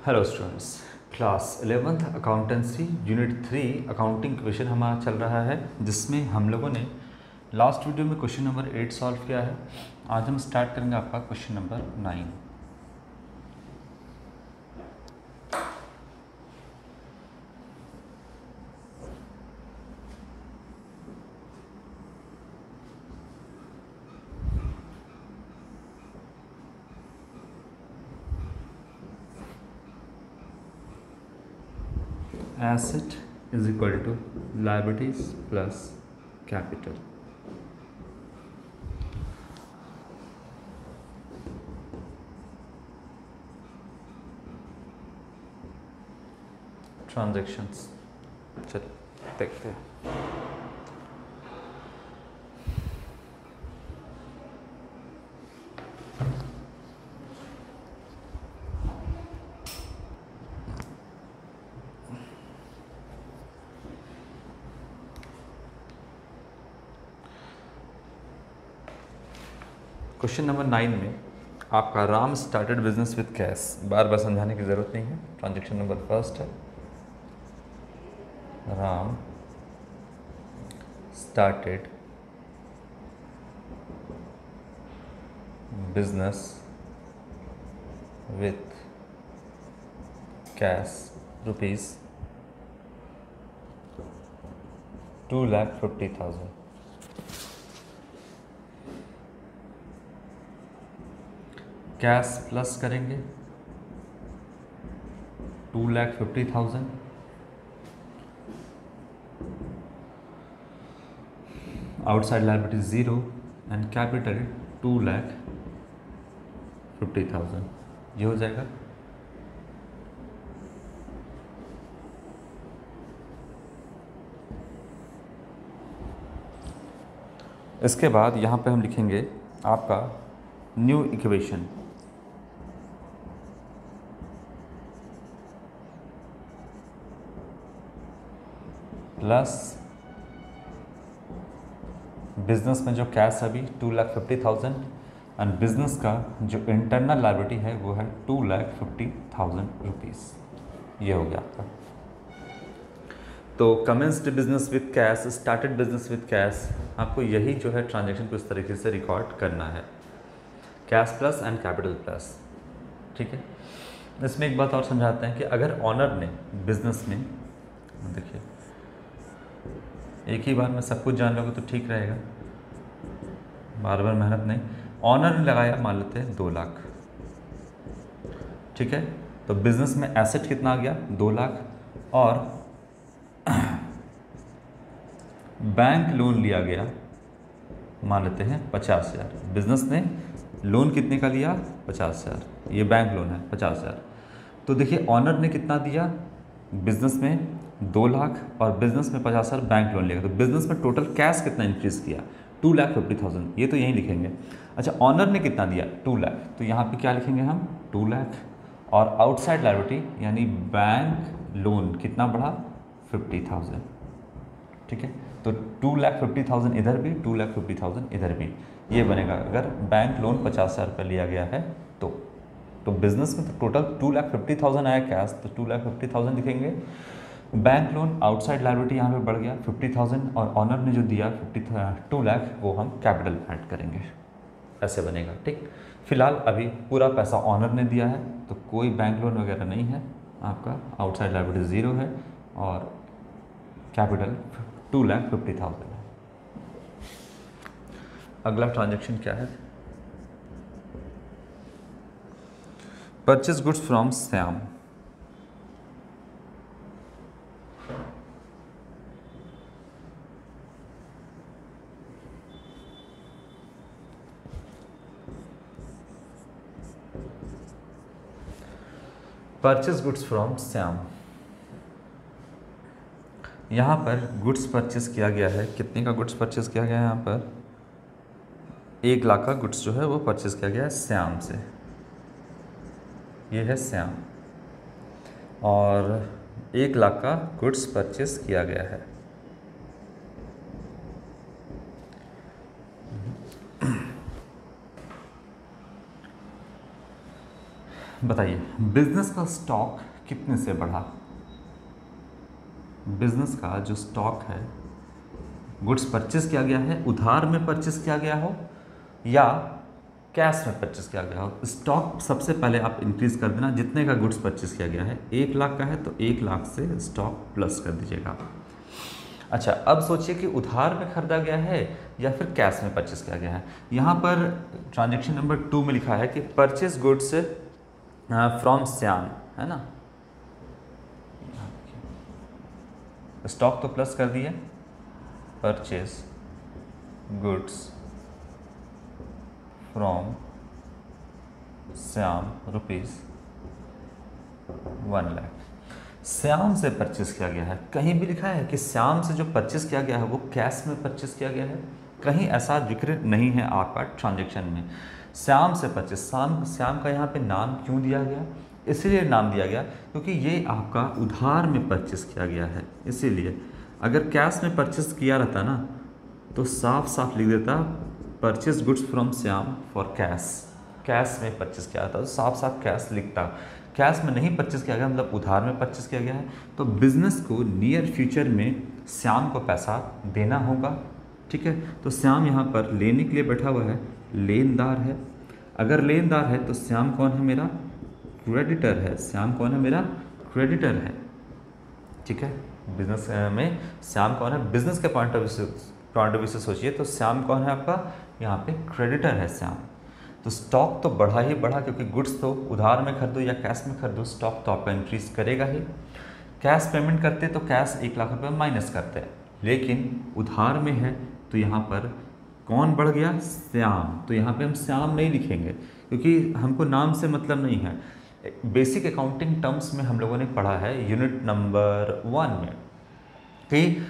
Hello students, class 11th accountancy unit 3 accounting question हमारा चल रहा है, जिसमें हम लोगों ने लास्ट वीडियो में क्वेश्चन नंबर 8 सॉल्व किया है। आज हम स्टार्ट करेंगे आपका question number 9। Asset is equal to liabilities plus capital. Transactions, चलिए देखते हैं। क्वेश्चन नंबर 9 में आपका Ram started business with cash, बार बार समझाने की ज़रूरत नहीं है। ट्रांजैक्शन नंबर फर्स्ट है, Ram started business with cash rupees 2,50,000। Cash plus करेंगे 2,50,000, आउटसाइड लायबिलिटी 0 एंड कैपिटल 2,50,000। ये हो जाएगा। इसके बाद यहाँ पे हम लिखेंगे आपका न्यू इक्वेशन, प्लस बिजनेस में जो कैश है अभी 2,50,000 एंड बिजनेस का जो इंटरनल लायबिलिटी है वो है 2,50,000 रुपीज़। ये हो गया आपका। तो commenced business with cash, started business with cash, आपको यही जो है ट्रांजैक्शन को इस तरीके से रिकॉर्ड करना है, cash plus and capital plus. ठीक है। इसमें एक बात और समझाते हैं कि अगर ऑनर ने बिजनेस में, देखिए एक ही बार में सब कुछ जान लोगे तो ठीक रहेगा, बार बार मेहनत नहीं। ऑनर ने लगाया मान लेते हैं 2 लाख, ठीक है। तो बिजनेस में एसेट कितना आ गया 2 लाख, और बैंक लोन लिया गया मान लेते हैं 50,000। बिजनेस ने लोन कितने का लिया 50,000, ये बैंक लोन है 50,000। तो देखिए ऑनर ने कितना दिया, बिजनेस में 2 लाख और बिजनेस में 50,000 बैंक लोन लिया। तो बिजनेस में टोटल कैश कितना इंक्रीज किया 2,50,000, ये तो यहीं लिखेंगे। अच्छा, ऑनर ने कितना दिया 2 लाख, तो यहाँ पे क्या लिखेंगे हम 2 लाख, और आउटसाइड लायबिलिटी यानी बैंक लोन कितना बढ़ा 50,000। ठीक है। तो 2,50,000 इधर भी, 2,50,000 इधर भी, ये बनेगा अगर बैंक लोन 50,000 रुपये लिया गया है तो बिजनेस में तो टोटल 2,50,000 आया कैश, तो 2,50,000 लिखेंगे। बैंक लोन आउटसाइड लायबिलिटी यहाँ पे बढ़ गया 50,000, और ऑनर ने जो दिया 2 लाख, वो हम कैपिटल ऐड करेंगे, ऐसे बनेगा। ठीक। फिलहाल अभी पूरा पैसा ऑनर ने दिया है तो कोई बैंक लोन वगैरह नहीं है, आपका आउटसाइड लायबिलिटी 0 है और कैपिटल 2,50,000 है। अगला ट्रांजैक्शन क्या है, purchase goods from Shyam. Purchase goods from Shyam, यहाँ पर गुड्स परचेज किया गया है। कितने का गुड्स परचेज किया गया है, यहाँ पर 1 लाख का गुड्स जो है वो परचेज किया गया है श्याम से। ये है श्याम, और 1 लाख का गुड्स परचेज किया गया है। बताइए बिजनेस का स्टॉक कितने से बढ़ा? बिजनेस का जो स्टॉक है, गुड्स परचेस किया गया है, उधार में परचेस किया गया हो या कैश में परचेस किया गया हो, स्टॉक सबसे पहले आप इंक्रीज कर देना। जितने का गुड्स परचेस किया गया है, 1 लाख का है तो 1 लाख से स्टॉक प्लस कर दीजिएगा। अच्छा, अब सोचिए कि उधार में खरीदा गया है या फिर कैश में परचेस किया गया है। यहाँ पर ट्रांजेक्शन नंबर 2 में लिखा है कि परचेस गुड्स फ्रॉम श्याम, है ना। स्टॉक तो प्लस कर दिए, purchase goods from Shyam rupees 1 lakh. Shyam से परचेस किया गया है, कहीं भी लिखा है कि श्याम से जो परचेस किया गया है वो कैश में परचेस किया गया है? कहीं ऐसा जिक्र नहीं है आपका ट्रांजेक्शन में। श्याम से परचेस, श्याम का यहाँ पे नाम क्यों दिया गया? इसीलिए नाम दिया गया क्योंकि ये आपका उधार में परचेस किया गया है, इसीलिए। अगर कैश में परचेस किया रहता ना तो साफ साफ लिख देता purchase goods from Shyam for cash. Cash में परचेस किया था तो साफ साफ कैश लिखता। कैश में नहीं परचेस किया गया, मतलब उधार में परचेस किया गया है, तो बिजनेस को नियर फ्यूचर में श्याम को पैसा देना होगा। ठीक है, तो श्याम यहाँ पर लेने के लिए बैठा हुआ है, लेनदार है। अगर लेनदार है तो श्याम कौन है? मेरा क्रेडिटर है। श्याम कौन है? मेरा क्रेडिटर है। ठीक है, बिजनेस में श्याम कौन है? बिजनेस के पॉइंट ऑफ व्यू से सोचिए तो श्याम कौन है आपका? यहाँ पे क्रेडिटर है श्याम। तो स्टॉक तो बढ़ा ही बढ़ा, क्योंकि गुड्स तो उधार में खरीदो या कैश में खरीदो, स्टॉक तो आपका इंक्रीज करेगा ही। कैश पेमेंट करते तो कैश 1 लाख रुपये माइनस करते हैं, लेकिन उधार में है तो यहाँ पर कौन बढ़ गया? श्याम। तो यहाँ पे हम श्याम नहीं लिखेंगे क्योंकि हमको नाम से मतलब नहीं है। बेसिक अकाउंटिंग टर्म्स में हम लोगों ने पढ़ा है यूनिट नंबर 1 में कि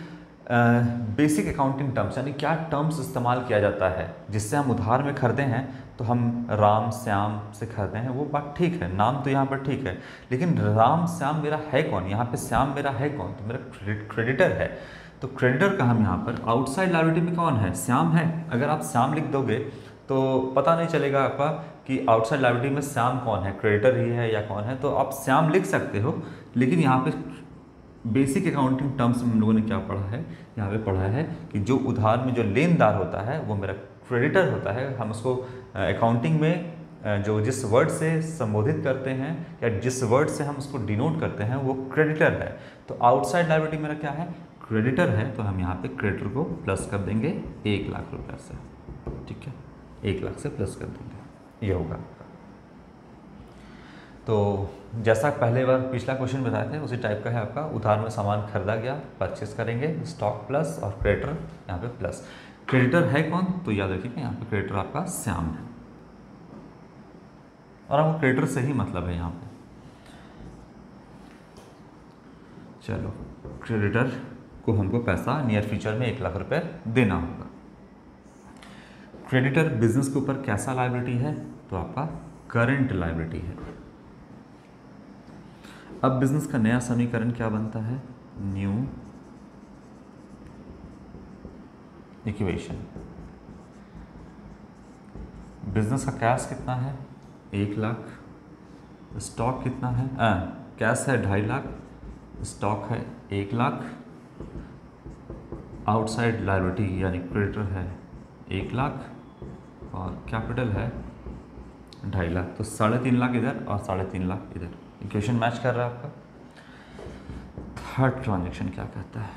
बेसिक अकाउंटिंग टर्म्स यानी क्या टर्म्स इस्तेमाल किया जाता है जिससे हम उधार में खरीदे हैं तो हम राम श्याम से खरीदे हैं, वो बात ठीक है, नाम तो यहाँ पर ठीक है, लेकिन राम श्याम मेरा है कौन? यहाँ पे श्याम मेरा है कौन? तो मेरा क्रेडिटर है। तो क्रेडिटर का हम यहाँ पर आउटसाइड लायबिलिटी में कौन है? श्याम है। अगर आप श्याम लिख दोगे तो पता नहीं चलेगा आपका कि आउटसाइड लायबिलिटी में श्याम कौन है, क्रेडिटर ही है या कौन है। तो आप श्याम लिख सकते हो, लेकिन यहाँ पे बेसिक अकाउंटिंग टर्म्स में हम लोगों ने क्या पढ़ा है? यहाँ पे पढ़ा है कि जो उधार में जो लेनदार होता है वो मेरा क्रेडिटर होता है। हम उसको अकाउंटिंग में जो जिस वर्ड से संबोधित करते हैं या जिस वर्ड से हम उसको डिनोट करते हैं वो क्रेडिटर है। तो आउटसाइड लायबिलिटी मेरा क्या है? क्रेडिटर है। तो हम यहाँ पे क्रेडिटर को प्लस कर देंगे 1 लाख रुपये से। ठीक है, 1 लाख से प्लस कर देंगे, ये होगा। तो जैसा पहले बार पिछला क्वेश्चन बताए थे उसी टाइप का है आपका। उधार में सामान खरीदा गया, परचेस करेंगे, स्टॉक प्लस और क्रेडिटर यहाँ पे प्लस। क्रेडिटर है कौन? तो याद रखिए यहाँ पे क्रेडिटर आपका श्याम है और आपको क्रेडिटर से ही मतलब है यहाँ पे। चलो, क्रेडिटर को हमको पैसा नियर फ्यूचर में 1 लाख रुपए देना होगा। क्रेडिटर बिजनेस के ऊपर कैसा लायबिलिटी है? तो आपका करंट लायबिलिटी है। अब बिजनेस का नया समीकरण क्या बनता है? New equation. बिजनेस का कैश कितना है? 1 लाख। स्टॉक कितना है? कैश है 2.5 लाख, स्टॉक है 1 लाख, आउटसाइड लायबिलिटी यानी क्रेडिटर है 1 लाख और कैपिटल है 2.5 लाख। तो 3.5 लाख इधर और 3.5 लाख इधर। इक्वेशन मैच कर रहा है आपका। थर्ड ट्रांजेक्शन क्या कहता है?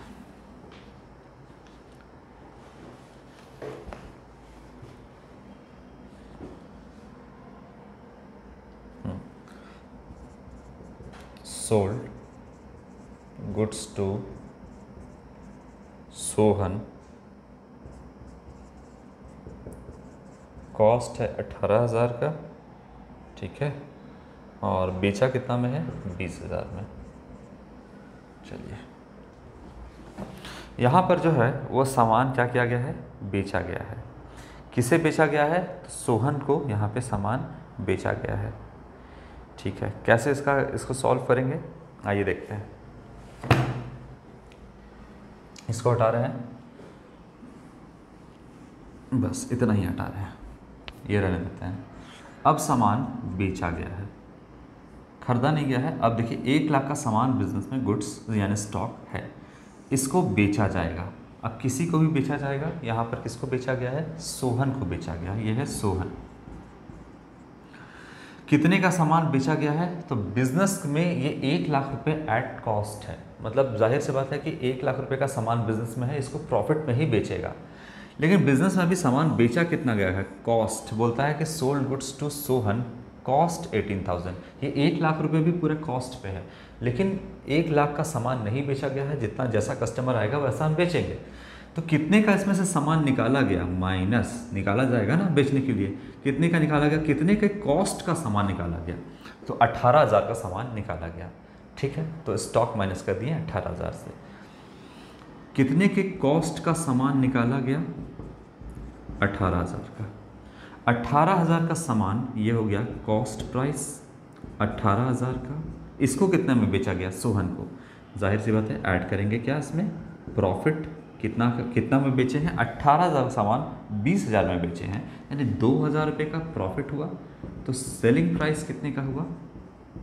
Sold goods to Sohan, cost है 18,000 का। ठीक है, और बेचा कितना में है? 20,000 में। चलिए, यहाँ पर जो है वो सामान क्या किया गया है? बेचा गया है। किसे बेचा गया है? तो सोहन को यहाँ पे सामान बेचा गया है। ठीक है, कैसे इसको सॉल्व करेंगे? आइए देखते हैं। इसको हटा रहे हैं, बस इतना ही हटा रहे हैं, ये रहने देते हैं। अब सामान बेचा गया है, खरीदा नहीं गया है। अब देखिए 1 लाख का सामान बिजनेस में गुड्स यानी स्टॉक है, इसको बेचा जाएगा। अब किसी को भी बेचा जाएगा, यहाँ पर किसको बेचा गया है, सोहन को बेचा गया, ये है सोहन। कितने का सामान बेचा गया है, तो बिजनेस में ये 1 लाख रुपए एट कॉस्ट है। मतलब जाहिर सी बात है कि 1 लाख रुपए का सामान बिजनेस में है, इसको प्रॉफिट में ही बेचेगा। लेकिन बिजनेस में अभी सामान बेचा कितना गया है, कॉस्ट बोलता है कि sold goods to Sohan cost 18,000। ये 1 लाख रुपए भी पूरे कॉस्ट पे है, लेकिन 1 लाख का सामान नहीं बेचा गया है। जितना जैसा कस्टमर आएगा वैसा हम बेचेंगे। तो कितने का इसमें से सामान निकाला गया, माइनस निकाला जाएगा ना बेचने के लिए, कितने का निकाला गया, कितने के कॉस्ट का सामान निकाला गया, तो 18,000 का सामान निकाला गया। ठीक है, तो स्टॉक माइनस कर दिए 18,000 से। कितने के कॉस्ट का सामान निकाला गया, 18,000 का। 18,000 का सामान ये हो गया कॉस्ट प्राइस 18,000 का। इसको कितने में बेचा गया, सोहन को। जाहिर सी बात है ऐड करेंगे क्या इसमें, प्रॉफिट कितना में बेचे हैं, 18,000 सामान 20,000 में बेचे हैं, यानी 2,000 रुपये का प्रॉफिट हुआ। तो सेलिंग प्राइस कितने का हुआ,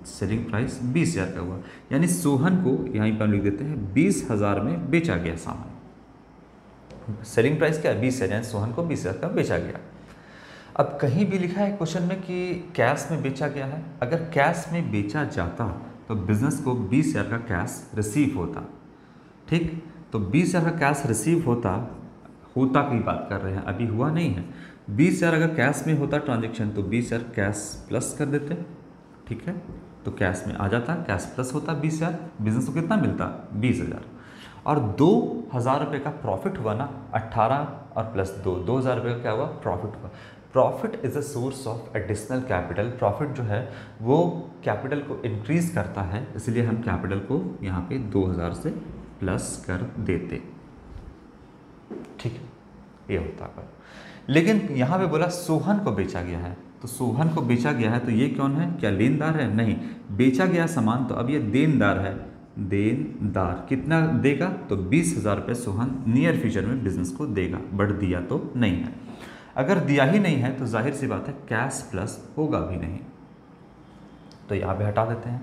सेलिंग प्राइस 20,000 का हुआ। यानी सोहन को यहीं पर लिख देते हैं 20,000 में बेचा गया सामान। सेलिंग प्राइस क्या है, 20,000, यानी सोहन को 20,000 का बेचा गया। अब कहीं भी लिखा है क्वेश्चन में कि कैश में बेचा गया है। अगर कैश में बेचा जाता तो बिजनेस को 20,000 का कैश रिसीव होता। ठीक, तो 20,000 का कैश रिसीव होता की बात कर रहे हैं, अभी हुआ नहीं है। 20,000 अगर कैश में होता ट्रांजेक्शन तो 20,000 कैश प्लस कर देते। ठीक है, तो कैश में आ जाता, कैश प्लस होता 20,000, बिजनेस को कितना मिलता 20,000। और 2,000 रुपये का प्रॉफिट हुआ ना, 18 और प्लस 2,000 रुपये का क्या हुआ, प्रॉफिट हुआ। Profit is a source of additional capital. Profit जो है वो कैपिटल को इंक्रीज करता है, इसलिए हम कैपिटल को यहाँ पे 2,000 से प्लस कर देते। ठीक है, ये होता है। लेकिन यहाँ पे बोला सोहन को बेचा गया है, तो सोहन को बेचा गया है तो ये कौन है, क्या लेनदार है, नहीं। बेचा गया सामान तो अब ये देनदार है। देनदार कितना देगा, तो 20,000 रुपये सोहन नियर फ्यूचर में बिजनेस को देगा, बट दिया तो नहीं है। अगर दिया ही नहीं है तो जाहिर सी बात है कैश प्लस होगा भी नहीं, तो यहाँ पे हटा देते हैं।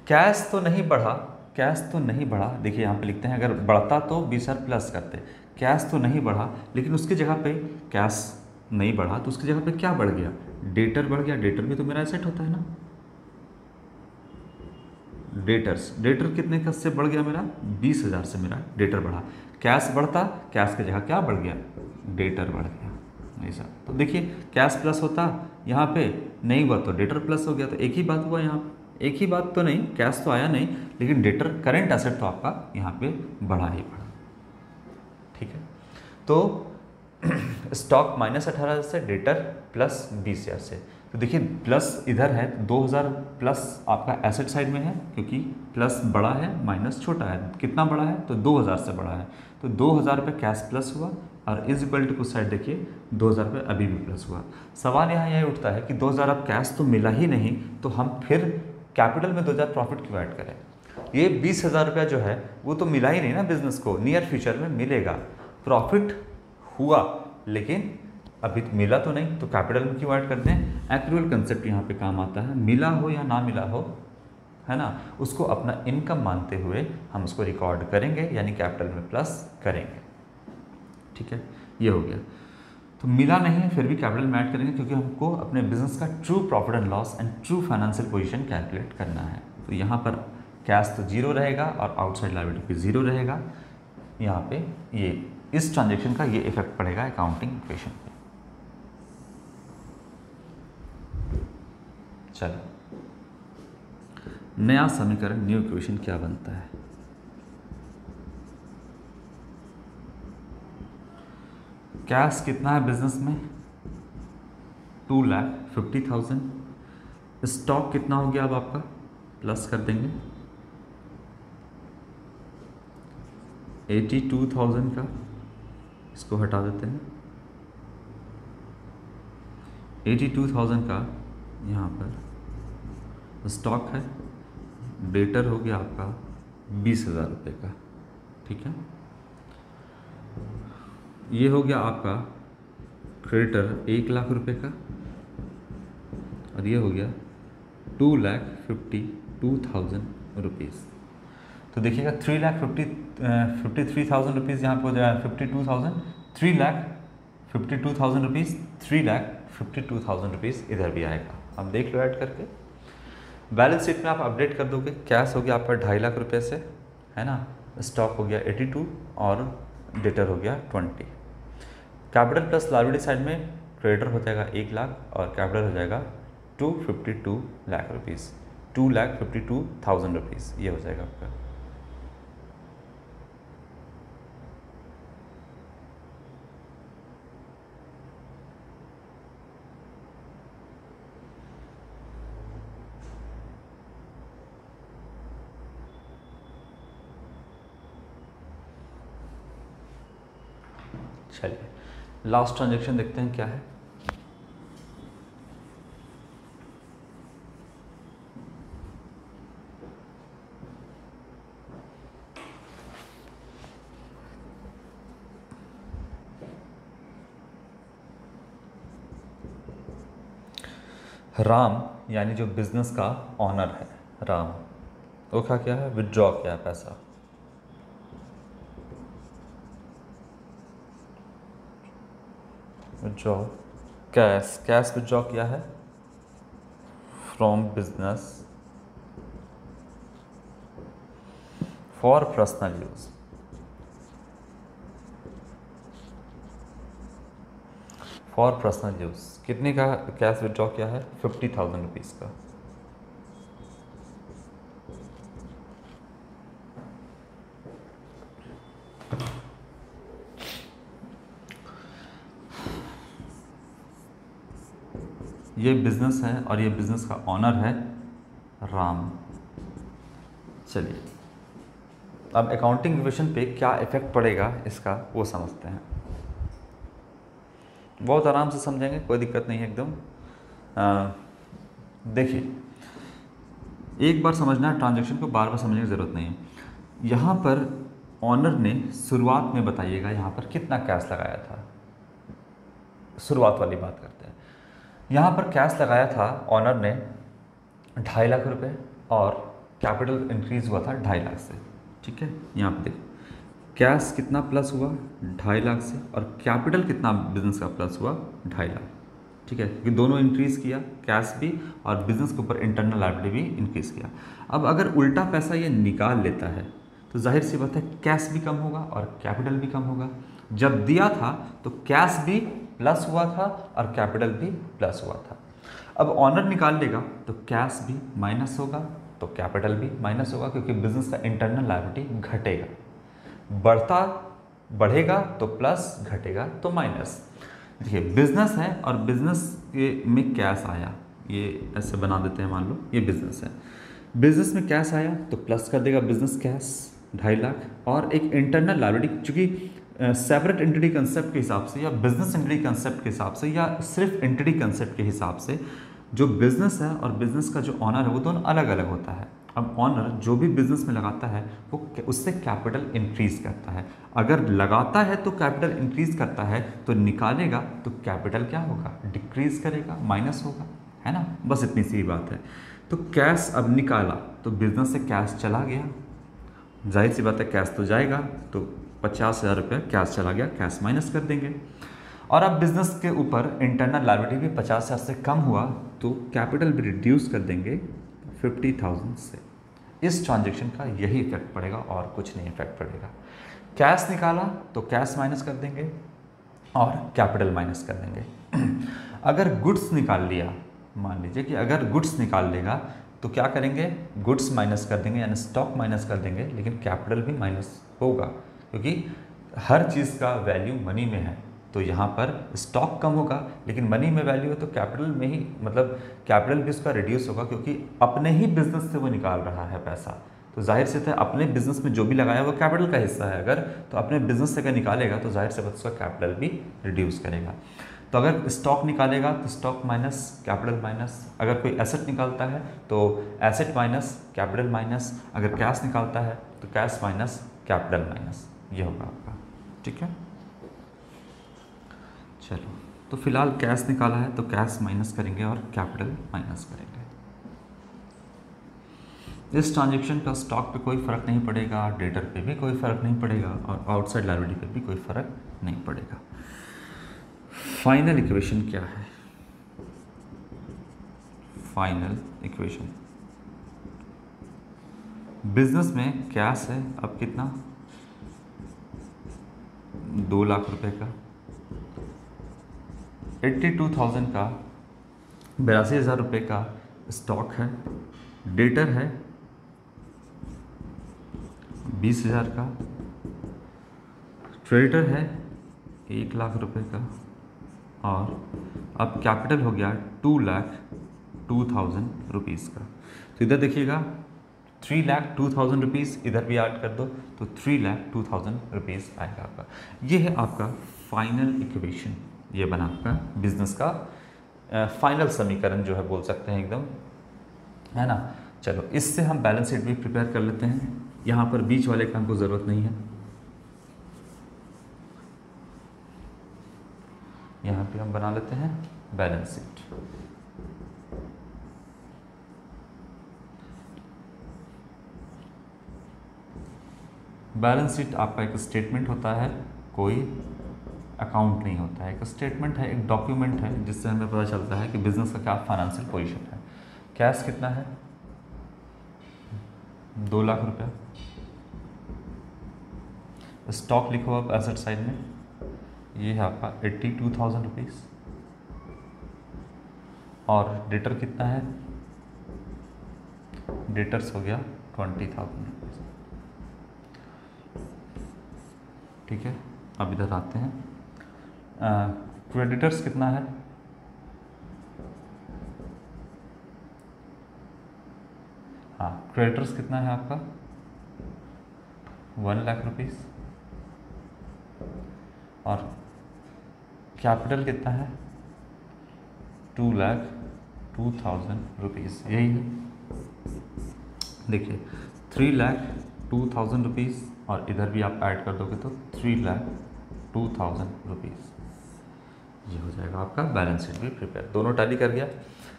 कैश तो नहीं बढ़ा, कैश तो नहीं बढ़ा। देखिए यहाँ पे लिखते हैं अगर बढ़ता तो 20,000 प्लस करते। कैश तो नहीं बढ़ा, लेकिन उसकी जगह पे कैश नहीं बढ़ा तो उसकी जगह पे क्या बढ़ गया, डेटर बढ़ गया। डेटर भी तो मेरा एसेट होता है ना। डेटर कितने का से बढ़ गया मेरा, 20,000 से मेरा डेटर बढ़ा। कैश बढ़ता, कैश की जगह क्या बढ़ गया, डेटर बढ़ गया, ऐसा। तो देखिए कैश प्लस होता, यहाँ पे नहीं हुआ तो डेटर प्लस हो गया। तो एक ही बात हुआ यहाँ पे, एक ही बात तो नहीं, कैश तो आया नहीं, लेकिन डेटर करेंट एसेट तो आपका यहाँ पे बढ़ा ही बढ़ा। ठीक है, तो स्टॉक माइनस 18,000 से, डेटर प्लस 20,000 से। तो देखिए प्लस इधर है, 2,000 प्लस आपका एसेट साइड में है, क्योंकि प्लस बड़ा है माइनस छोटा है। कितना बड़ा है, तो 2,000 से बड़ा है। तो 2,000 रुपये कैश प्लस हुआ, और इज इक्वल टू कुछ साइड देखिए 2,000 रुपये अभी भी प्लस हुआ। सवाल यहाँ यह उठता है कि 2,000 अब कैश तो मिला ही नहीं, तो हम फिर कैपिटल में 2,000 प्रॉफिट क्यों ऐड करें। ये 20,000 रुपया जो है वो तो मिला ही नहीं ना बिजनेस को, नियर फ्यूचर में मिलेगा। प्रॉफिट हुआ लेकिन अभी मिला तो नहीं, तो कैपिटल में क्यों ऐड करते हैं। एक्चुअल कंसेप्ट यहाँ पे काम आता है, मिला हो या ना मिला हो, है ना, उसको अपना इनकम मानते हुए हम उसको रिकॉर्ड करेंगे, यानी कैपिटल में प्लस करेंगे। ठीक है, ये हो गया। तो मिला नहीं है फिर भी कैपिटल में ऐड करेंगे, क्योंकि हमको अपने बिजनेस का true profit and loss and true financial position calculate करना है। तो यहाँ पर कैश तो जीरो रहेगा और आउटसाइड लायबिलिटी भी जीरो रहेगा। यहाँ पे ये इस ट्रांजेक्शन का ये इफेक्ट पड़ेगा अकाउंटिंग इक्वेशन पे। चलो, नया समीकरण, न्यू इक्वेशन क्या बनता है। कैश कितना है बिजनेस में, 2,50,000। स्टॉक कितना हो गया अब आपका, प्लस कर देंगे 82,000 का, इसको हटा देते हैं। 82,000 का यहाँ पर स्टॉक है। डेटर हो गया आपका 20,000 रुपये का। ठीक है, ये हो गया आपका क्रेडिटर 1 लाख रुपए का, और ये हो गया 2,50,000 3,52,000 रुपीज़। तो देखिएगा 3,53,000 रुपीज़ यहाँ पर हो जाएगा 52,000, 3,52,000 रुपीज़, 3,52,000 रुपीज़ इधर भी आएगा। अब देख लो ऐड करके। बैलेंस शीट में आप अपडेट कर दोगे। कैश हो गया आपका 2.5 लाख रुपये से, है ना। स्टॉक हो गया 82 और डेटर हो गया 20। कैपिटल प्लस लायबिलिटी साइड में क्रेडिटर हो जाएगा 1 लाख और कैपिटल हो जाएगा 252 लाख रुपीज़, 2,52,000 रुपीज़ ये हो जाएगा आपका। चलिए लास्ट ट्रांजेक्शन देखते हैं क्या है। राम यानी जो बिजनेस का ऑनर है राम, वो क्या है, विड्रॉ किया है पैसा। विड्रॉ कैश विड्रॉ किया है from business for personal use. For personal use कितने का कैश विड्रॉ किया है, 50,000 रुपीज़ का। ये बिजनेस है और ये बिजनेस का ऑनर है राम। चलिए अब अकाउंटिंग रिविजन पे क्या इफेक्ट पड़ेगा इसका वो समझते हैं। बहुत आराम से समझेंगे, कोई दिक्कत नहीं है एकदम। देखिए एक बार समझना है ट्रांजैक्शन को, बार बार समझने की ज़रूरत नहीं है। यहाँ पर ऑनर ने शुरुआत में बताइएगा यहाँ पर कितना कैश लगाया था। शुरुआत वाली बात करते हैं। यहाँ पर कैश लगाया था ऑनर ने 2.5 लाख रुपए और कैपिटल इंक्रीज हुआ था 2.5 लाख से। ठीक है, यहाँ पर देखो कैश कितना प्लस हुआ 2.5 लाख से और कैपिटल कितना बिजनेस का प्लस हुआ 2.5 लाख। ठीक है, क्योंकि दोनों इंक्रीज़ किया, कैश भी और बिजनेस के ऊपर इंटरनल लायबिलिटी भी इंक्रीज़ किया। अब अगर उल्टा पैसा ये निकाल लेता है तो जाहिर सी बात है कैश भी कम होगा और कैपिटल भी कम होगा। जब दिया था तो कैश भी प्लस हुआ था और कैपिटल भी प्लस हुआ था। अब ऑनर निकाल लेगा तो कैश भी माइनस होगा तो कैपिटल भी माइनस होगा, क्योंकि बिजनेस का इंटरनल लायबिलिटी घटेगा। बढ़ेगा तो प्लस, घटेगा तो माइनस। देखिए बिजनेस है और बिजनेस में कैश आया, ये ऐसे बना देते हैं, मान लो ये बिजनेस है। बिजनेस में कैश आया तो प्लस कर देगा बिजनेस कैश 2.5 लाख और एक इंटरनल लायबिलिटी, चूँकि सेपरेट एंटिटी कंसेप्ट के हिसाब से या बिजनेस एंटिटी कंसेप्ट के हिसाब से या सिर्फ एंटिटी कंसेप्ट के हिसाब से जो बिजनेस है और बिजनेस का जो ऑनर है वो दोनों अलग अलग होता है। अब ऑनर जो भी बिजनेस में लगाता है वो उससे कैपिटल इंक्रीज करता है। अगर लगाता है तो कैपिटल इंक्रीज करता है, तो निकालेगा तो कैपिटल क्या होगा, डिक्रीज करेगा, माइनस होगा, है ना। बस इतनी सी बात है। तो कैश अब निकाला तो बिजनेस से कैश चला गया, जाहिर सी बात है कैश तो जाएगा, तो 50,000 रुपये कैश चला गया, कैश माइनस कर देंगे। और अब बिजनेस के ऊपर इंटरनल लायबिलिटी भी 50,000 से कम हुआ तो कैपिटल भी रिड्यूस कर देंगे 50,000 से। इस ट्रांजैक्शन का यही इफेक्ट पड़ेगा और कुछ नहीं इफेक्ट पड़ेगा। कैश निकाला तो कैश माइनस कर देंगे और कैपिटल माइनस कर देंगे। अगर गुड्स निकाल लिया, मान लीजिए कि अगर गुड्स निकाल लेगा तो क्या करेंगे, गुड्स माइनस कर देंगे यानी स्टॉक माइनस कर देंगे, लेकिन कैपिटल भी माइनस होगा, क्योंकि हर चीज़ का वैल्यू मनी में है। तो यहाँ पर स्टॉक कम होगा लेकिन मनी में वैल्यू है तो कैपिटल में ही, मतलब कैपिटल भी उसका रिड्यूस होगा, क्योंकि अपने ही बिजनेस से वो निकाल रहा है पैसा। तो जाहिर से है अपने बिजनेस में जो भी लगाया वो कैपिटल का हिस्सा है, अगर तो अपने बिजनेस से अगर निकालेगा तो जाहिर से उसका कैपिटल भी रिड्यूस करेगा। तो अगर स्टॉक निकालेगा तो स्टॉक माइनस कैपिटल माइनस, अगर कोई एसेट निकालता है तो एसेट माइनस कैपिटल माइनस, अगर कैश निकालता है तो कैश माइनस कैपिटल माइनस, ये होगा आपका। ठीक है, चलो तो फिलहाल कैश निकाला है तो कैश माइनस करेंगे और कैपिटल माइनस करेंगे। इस ट्रांजेक्शन का स्टॉक पे कोई फ़र्क नहीं पड़ेगा, डेटर पे भी कोई फ़र्क नहीं पड़ेगा और आउटसाइड लायबिलिटी पे भी कोई फ़र्क नहीं पड़ेगा। फाइनल इक्वेशन क्या है? फाइनल इक्वेशन, बिजनेस में कैश है अब कितना, 2 लाख रुपए का, 82,000 का, 82,000 रुपये का स्टॉक है, डेटर है 20,000 का, क्रेडिटर है 1 लाख रुपए का, और अब कैपिटल हो गया 2,02,000 रुपीज़ का। तो इधर देखिएगा 3,02,000 रुपीज़, इधर भी ऐड कर दो तो 3,02,000 रुपीज़ आएगा आपका। ये है आपका फाइनल इक्वेशन, ये बना आपका बिजनेस का फाइनल समीकरण जो है बोल सकते हैं एकदम, है ना। चलो इससे हम बैलेंस शीट भी प्रिपेयर कर लेते हैं। यहाँ पर बीच वाले का हमको ज़रूरत नहीं है, यहाँ पे हम बना लेते हैं बैलेंस शीट। बैलेंस शीट आपका एक स्टेटमेंट होता है, कोई अकाउंट नहीं होता है। एक स्टेटमेंट है, एक डॉक्यूमेंट है जिससे हमें पता चलता है कि बिजनेस का क्या फाइनेंशियल पोजीशन है। कैश कितना है, 2 लाख रुपया। स्टॉक लिखो आप एसेट साइड में, ये है आपका 82,000 रुपीज़। और डेटर कितना है, डेटर्स हो गया 20,000 रुपीज़। ठीक है, अब इधर आते हैं, क्रेडिटर्स कितना है, हाँ क्रेडिटर्स कितना है आपका 1 लाख रुपीज़। और कैपिटल कितना है 2,02,000 रुपीज़, यही है। देखिए 3,02,000 रुपीज़ और इधर भी आप ऐड कर दोगे तो 3,02,000 रुपीज़, ये हो जाएगा आपका बैलेंस शीट भी प्रिपेयर। दोनों टैली कर गया,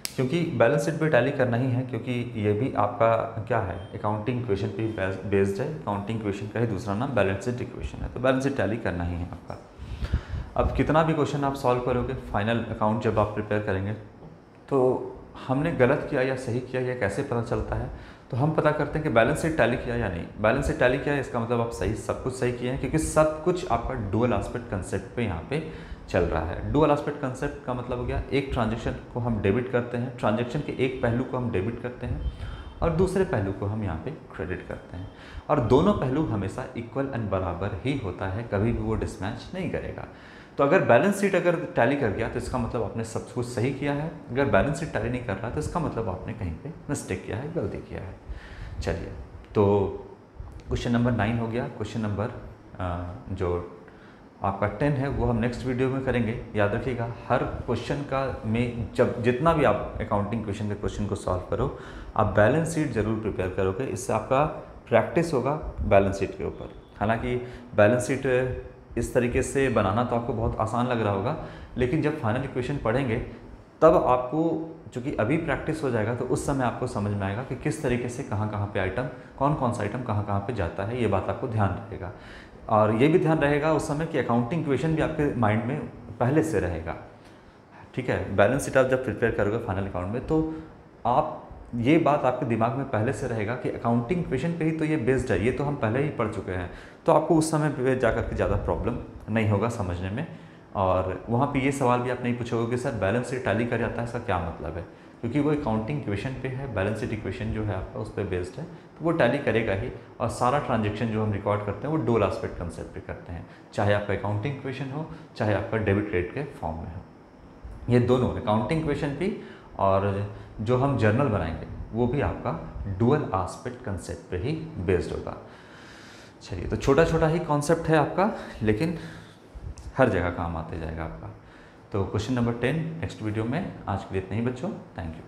क्योंकि बैलेंस शीट भी टैली करना ही है, क्योंकि ये भी आपका क्या है, अकाउंटिंग इक्वेशन पे बेस्ड है। अकाउंटिंग इक्वेशन का ही दूसरा नाम बैलेंस शीट इक्वेशन है, तो बैलेंस शीट टैली करना ही है आपका। अब कितना भी क्वेश्चन आप सॉल्व करोगे, फाइनल अकाउंट जब आप प्रिपेयर करेंगे तो हमने गलत किया या सही किया या कैसे पता चलता है, तो हम पता करते हैं कि बैलेंस शीट टैली किया या नहीं। बैलेंस शीट टैली किया है इसका मतलब आप सही सब कुछ सही किए हैं, क्योंकि सब कुछ आपका डुअल एस्पेक्ट कंसेप्ट पे यहाँ पे चल रहा है। डुअल एस्पेक्ट कंसेप्ट का मतलब हो गया, एक ट्रांजेक्शन को हम डेबिट करते हैं, ट्रांजेक्शन के एक पहलू को हम डेबिट करते हैं और दूसरे पहलू को हम यहाँ पे क्रेडिट करते हैं, और दोनों पहलू हमेशा इक्वल एंड बराबर ही होता है, कभी भी वो डिसमैच नहीं करेगा। तो अगर बैलेंस शीट अगर टैली कर गया तो इसका मतलब आपने सब कुछ सही किया है, अगर बैलेंस शीट टैली नहीं कर रहा तो इसका मतलब आपने कहीं पे मिस्टेक किया है, गलती किया है। चलिए, तो क्वेश्चन नंबर 9 हो गया। क्वेश्चन नंबर जो आपका 10 है वो हम नेक्स्ट वीडियो में करेंगे। याद रखिएगा, हर क्वेश्चन का में जब जितना भी आप अकाउंटिंग क्वेश्चन के क्वेश्चन को सॉल्व करो, आप बैलेंस शीट जरूर प्रिपेयर करोगे, इससे आपका प्रैक्टिस होगा बैलेंस शीट के ऊपर। हालांकि बैलेंस शीट इस तरीके से बनाना तो आपको बहुत आसान लग रहा होगा, लेकिन जब फाइनल इक्वेशन पढ़ेंगे तब आपको, चूँकि अभी प्रैक्टिस हो जाएगा तो उस समय आपको समझ में आएगा कि किस तरीके से कहाँ पे आइटम, कौन कौन सा आइटम कहाँ पे जाता है, ये बात आपको ध्यान रहेगा। और ये भी ध्यान रहेगा उस समय कि अकाउंटिंग इक्वेशन भी आपके माइंड में पहले से रहेगा। ठीक है, बैलेंस शीट आप जब प्रिपेयर करोगे फाइनल अकाउंट में, तो आप ये बात आपके दिमाग में पहले से रहेगा कि अकाउंटिंग इक्वेशन पे ही तो ये बेस्ड है, ये तो हम पहले ही पढ़ चुके हैं, तो आपको उस समय पे जाकर के ज़्यादा प्रॉब्लम नहीं होगा समझने में। और वहाँ पे ये सवाल भी आप नहीं पूछोगे कि सर बैलेंस शीट टैली कर जाता है, इसका क्या मतलब है, क्योंकि वो अकाउंटिंग इक्वेशन पे है, बैलेंस शीट इक्वेशन जो है आपका उस पर बेस्ड है, तो वो टैली करेगा ही। और सारा ट्रांजेक्शन जो हम रिकॉर्ड करते हैं वो डुअल एस्पेक्ट कंसेप्ट पे करते हैं, चाहे आपका अकाउंटिंग इक्वेशन हो, चाहे आपका डेबिट क्रेडिट के फॉर्म में हो। ये दोनों अकाउंटिंग इक्वेशन भी और जो हम जर्नल बनाएंगे वो भी आपका डुअल एस्पेक्ट कंसेप्ट पे ही बेस्ड होगा। चलिए, तो छोटा छोटा ही कॉन्सेप्ट है आपका, लेकिन हर जगह काम आते जाएगा आपका। तो क्वेश्चन नंबर 10 नेक्स्ट वीडियो में। आज के लिए इतना ही बच्चों, थैंक यू।